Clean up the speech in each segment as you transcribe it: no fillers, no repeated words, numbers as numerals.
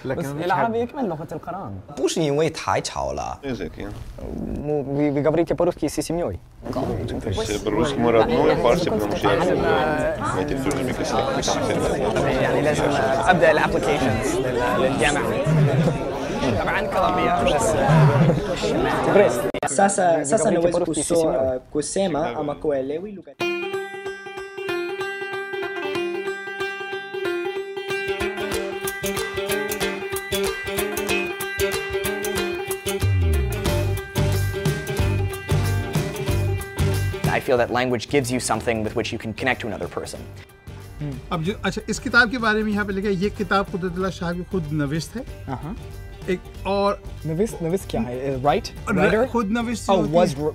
بس العربي يكمل لغة القرآن. 不是因为太吵了。Языки. Вы говорите по-русски с семьей? По-русски мы родной, фарси, потому что я native to Uzbekistan. يعني لازم أبدأ الابلكيشنز للجامعة. طبعا كولومبيا بس Sasa naweza kusema ama kuelewi lugha. I feel that language gives you something with which you can connect to another person. अब जो अच्छा इस किताब के बारे में यहाँ पे लिखा है, ये किताब कुदरतुल्लाह शाह की खुद नविश्त है। एक और नविश्त क्या है? Writer? खुद नविश्त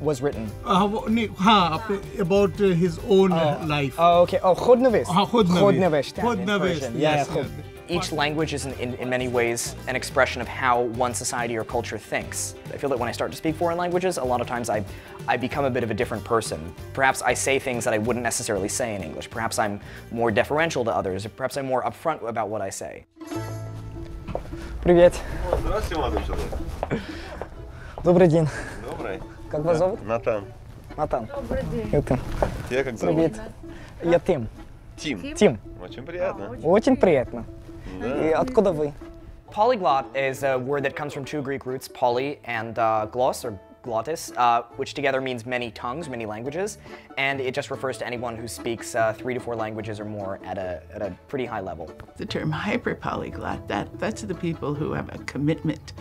was written. नहीं हाँ about his own life. Oh, okay. Oh, खुद नविश्त. हाँ खुद नविश्त. खुद नविश्त. Yes. Each language is in many ways an expression of how one society or culture thinks. I feel that when I start to speak foreign languages, a lot of times I become a bit of a different person. Perhaps I say things that I wouldn't necessarily say in English. Perhaps I'm more deferential to others. Perhaps I'm more upfront about what I say. Привет. Здравствуйте, молодой человек. Добрый день. Добрый. Как вас зовут? Натан. Натан. Добрый день. Это. Тебя как зовут? Привет. Я Тим. Тим. Очень приятно. Очень приятно. И откуда вы? Polyglot is a word that comes from two Greek roots, poly and gloss, or glottis, which together means many tongues, many languages, and it just refers to anyone who speaks 3 to 4 languages or more at a pretty high level. The term hyperpolyglot, that's the people who have a commitment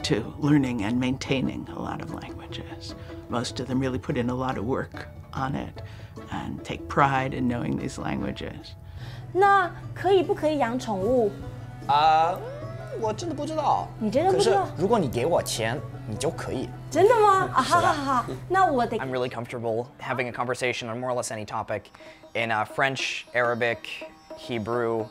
to learning and maintaining a lot of languages. Most of them really put in a lot of work on it and take pride in knowing these languages. 那可以不可以养宠物？我真的不知道。你真的不知道？可是如果你给我钱，你就可以。真的吗？啊，好好好，那我得。I'm really comfortable having a conversation on more or less any topic in French, Arabic, Hebrew,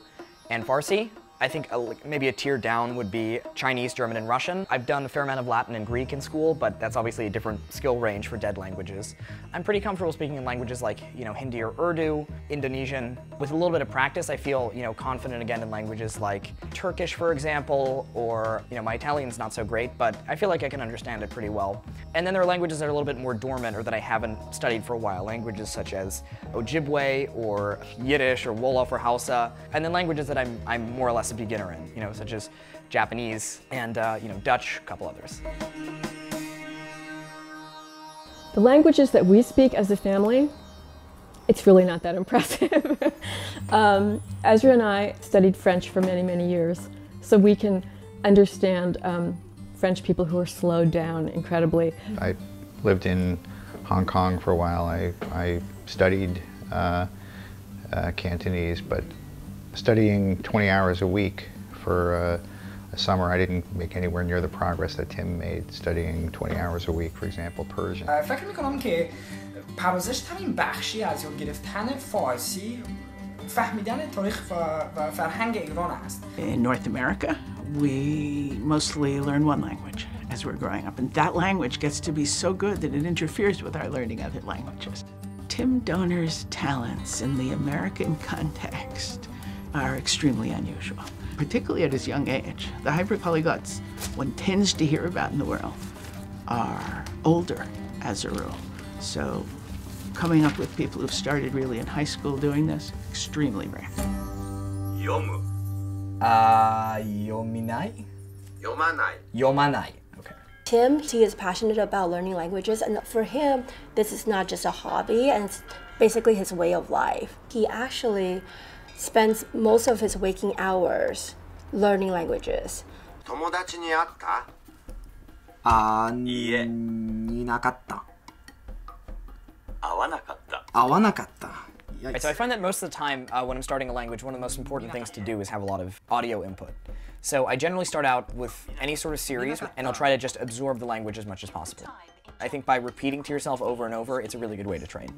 and Farsi. I think maybe a tier down would be Chinese, German, and Russian. I've done a fair amount of Latin and Greek in school, but that's obviously a different skill range for dead languages. I'm pretty comfortable speaking in languages like, Hindi or Urdu, Indonesian. With a little bit of practice, I feel, confident again in languages like Turkish, for example, or, my Italian's not so great, but I feel like I can understand it pretty well. And then there are languages that are a little bit more dormant or that I haven't studied for a while, languages such as Ojibwe or Yiddish or Wolof or Hausa, and then languages that I'm more or less a beginner in, such as Japanese and, Dutch, a couple others. The languages that we speak as a family, it's really not that impressive. Ezra and I studied French for many, many years, so we can understand French people who are slowed down incredibly. I lived in Hong Kong for a while. I studied Cantonese, but studying 20 hours a week for a summer, I didn't make anywhere near the progress that Tim made studying 20 hours a week, for example, Persian. فکر میکنم که پردازش ترین بخشی از یاد گرفتن فارسی فهمیدن تاریخ و فرهنگ ایران است. In North America, we mostly learn one language as we're growing up, and that language gets to be so good that it interferes with our learning other languages. Tim Donner's talents in the American context are extremely unusual, particularly at his young age. The hyperpolyglots one tends to hear about in the world are older as a rule. So coming up with people who've started really in high school doing this, extremely rare. Yomu. Yominai? Yomanai. Yomanai. Okay. Tim, he is passionate about learning languages, and for him, this is not just a hobby, and it's basically his way of life. He actually spends most of his waking hours learning languages. 友達に会った？いなかった。会わなかった。会わなかった。Right, so I find that most of the time when I'm starting a language, one of the most important things to do is have a lot of audio input. So I generally start out with any sort of series, and I'll try to just absorb the language as much as possible. I think by repeating to yourself over and over, it's a really good way to train.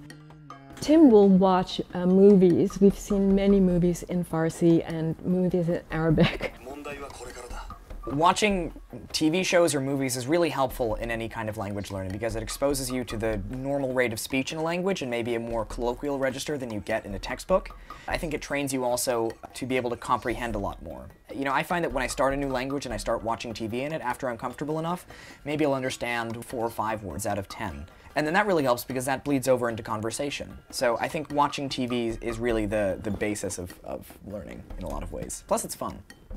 Tim will watch movies. We've seen many movies in Farsi and movies in Arabic. Watching TV shows or movies is really helpful in any kind of language learning because it exposes you to the normal rate of speech in a language and maybe a more colloquial register than you get in a textbook. I think it trains you also to be able to comprehend a lot more. You know, I find that when I start a new language and I start watching TV in it, after I'm comfortable enough, maybe I'll understand 4 or 5 words out of 10. And then that really helps because that bleeds over into conversation. So I think watching TV is really the basis of learning in a lot of ways. Plus it's fun.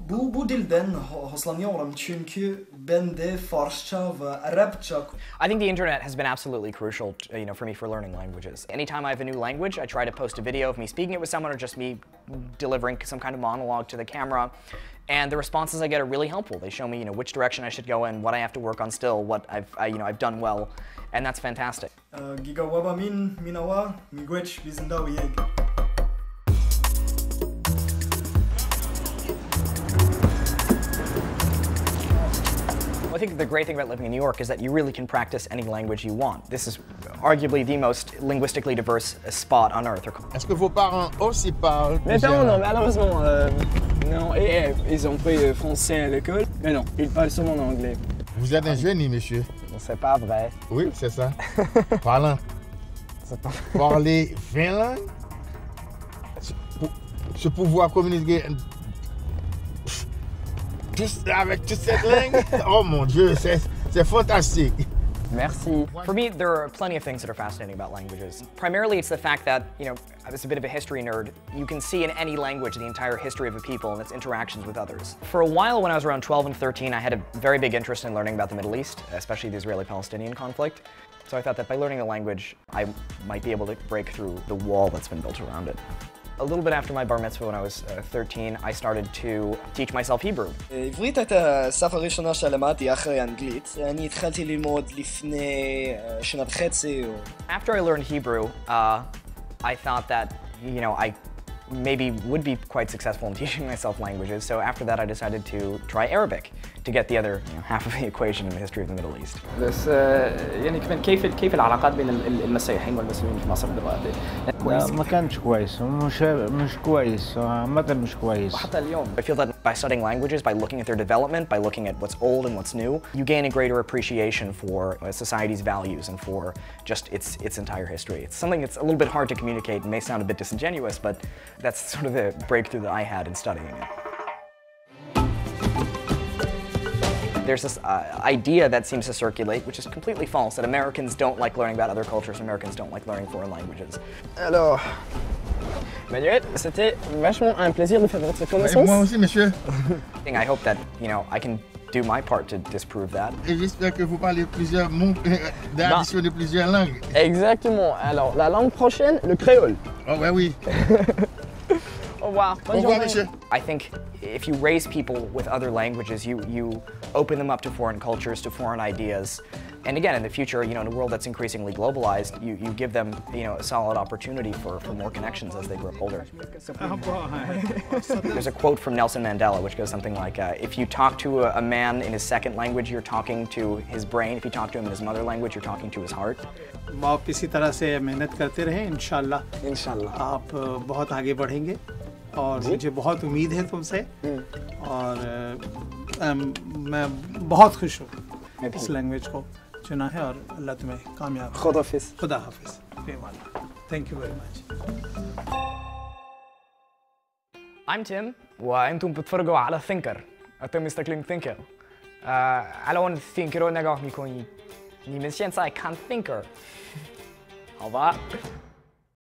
Bu dilden hoşlanıyorum çünkü ben de Farsça ve Arapça. I think the internet has been absolutely crucial, for me for learning languages. Anytime I have a new language, I try to post a video of me speaking it with someone or just me delivering some kind of monologue to the camera. And the responses I get are really helpful. They show me, which direction I should go in, what I have to work on still, what I've done well, and that's fantastic. Gigawa min minawa miigwech bizindaw yeg. I think the great thing about living in New York is that you really can practice any language you want. This is arguably the most linguistically diverse spot on earth. Est-ce que vos parents aussi parlent? Mes parents, non, malheureusement, non. Et ils ont pris français à l'école, mais non, ils parlent seulement anglais. Vous êtes un génie, monsieur. C'est pas vrai. Oui, c'est ça. Parlant. Parler 20 langues? Je pouvoir communiquer avec toute cette langue? Oh mon Dieu, c'est fantastique. Merci. For me, there are plenty of things that are fascinating about languages. Primarily, it's the fact that, I was a bit of a history nerd. You can see in any language the entire history of a people and its interactions with others. For a while, when I was around 12 and 13, I had a very big interest in learning about the Middle East, especially the Israeli-Palestinian conflict. So I thought that by learning the language, I might be able to break through the wall that's been built around it. A little bit after my bar mitzvah when I was 13, I started to teach myself Hebrew. עברית הייתה השפה הראשונה שלמדתי אחרי אנגלית. אני התחלתי ללמוד לפני שנה וחצי. After I learned Hebrew, I thought that, I maybe would be quite successful in teaching myself languages. So after that, I decided to try Arabic to get the other half of the equation in the history of the Middle East. بس يعني كمان كيف العلاقات بين المسيحيين والمسلمين في مصر دلوقتي؟ لا ما كانش كويس مش كويس عامة مش كويس. وحتى اليوم. I feel that by studying languages, by looking at their development, by looking at what's old and what's new, you gain a greater appreciation for society's values and for just its entire history. It's something that's a little bit hard to communicate and may sound a bit disingenuous, but that's sort of the breakthrough that I had in studying it. There's this idea that seems to circulate, which is completely false, that Americans don't like learning about other cultures, Americans don't like learning foreign languages. Alors, Manuel, c'était vachement un plaisir de faire votre connaissance. Moi aussi, monsieur. I hope that, I can do my part to disprove that. Et j'espère que vous parlez plusieurs mots, d'addition de plusieurs langues. Exactement. Alors, la langue prochaine, le créole. Oh, ouais, oui. Au revoir. Au revoir, monsieur. I think if you raise people with other languages, you open them up to foreign cultures, to foreign ideas. And again, in the future, in a world that's increasingly globalized, you give them, a solid opportunity for more connections as they grow older. There's a quote from Nelson Mandela, which goes something like, if you talk to a man in his second language, you're talking to his brain. If you talk to him in his mother language, you're talking to his heart. आप इसी तरह से मेहनत करते रहें, इंशाल्लाह आप बहुत आगे बढ़ेंगे और मुझे बहुत उम्मीद है तुमसे और मैं बहुत खुश हूँ इस लैंग्वेज को चुना है और अल्लाह तुम्हें कामयाब खुदा हाफिज़ Thank you very much. I'm Tim وأنتم بتتفرجوا على Thinker. أنتم مستقلين Thinker. على ون Thinker och nagah mikoni. Ni men känns kan Thinker. Hava.